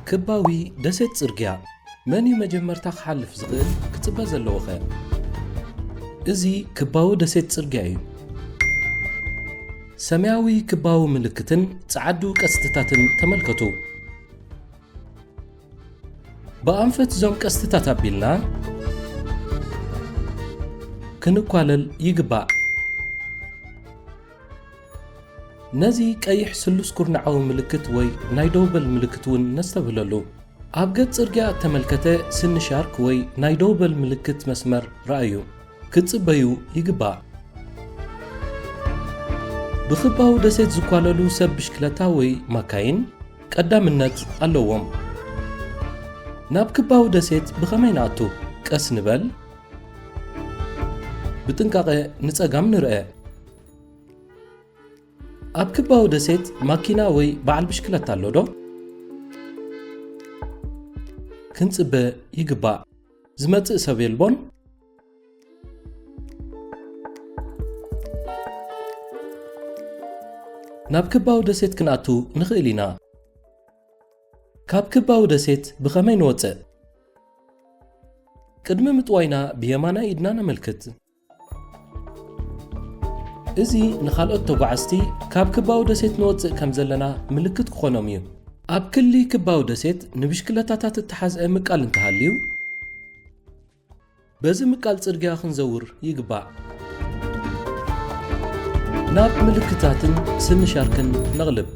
ክባዊ ደሴት ጽርግያ መን መጀመርታ ክሓልፍ ዝኽእል ክጽበ ዘለዎኸ እዚ ክባዊ ደሴት ጽርግያ እዩ። ሰማያዊ ክባዊ ምልክትን ጻዕዱ ቀስትታትን ተመልከቱ። በአንፈት ዞም ቀስትታት አቢልና ክንኳለል ይግባእ። ነዚ ቀይሕ ስሉስ ኩርናዓዊ ምልክት ወይ ናይ ደውበል ምልክት ውን ነስተብህለሉ። ኣብ ገጽ ጽርግያ ተመልከተ ስንሻርክ ወይ ናይ ደውበል ምልክት መስመር ረአዩ ክጽበዩ ይግባእ። ብኽባዊ ደሴት ዝኳለሉ ሰብ ብሽክለታ ወይ ማካይን ቀዳምነት ኣለዎም። ናብ ክባዊ ደሴት ብኸመይ ንኣቱ? ቀስ ንበል፣ ብጥንቃቐ ንጸጋም ንርአ። ኣብ ክባዊ ደሴት ማኪና ወይ በዓል ብሽክለታ ኣሎ ዶ? ክንጽበ ይግባእ። ዝመጽእ ሰብ የልቦን? ናብ ክባዊ ደሴት ክንኣቱ ንኽእል ኢና። ካብ ክባዊ ደሴት ብኸመይ ንወፅእ? ቅድሚ ምጥዋይና ብየማናይ ኢድና ነመልክት። እዚ ንኻልኦት ተጓዓዝቲ ካብ ክባዊ ደሴት ንወፅእ ከም ዘለና ምልክት ክኾኖም እዩ። ኣብ ክሊ ክባዊ ደሴት ንብሽክለታታት እተሓዝአ ምቃል እንተሃልዩ በዚ ምቃል ጽርግያ ክንዘውር ይግባእ። ናብ ምልክታትን ስንሻርክን ነቕልብ።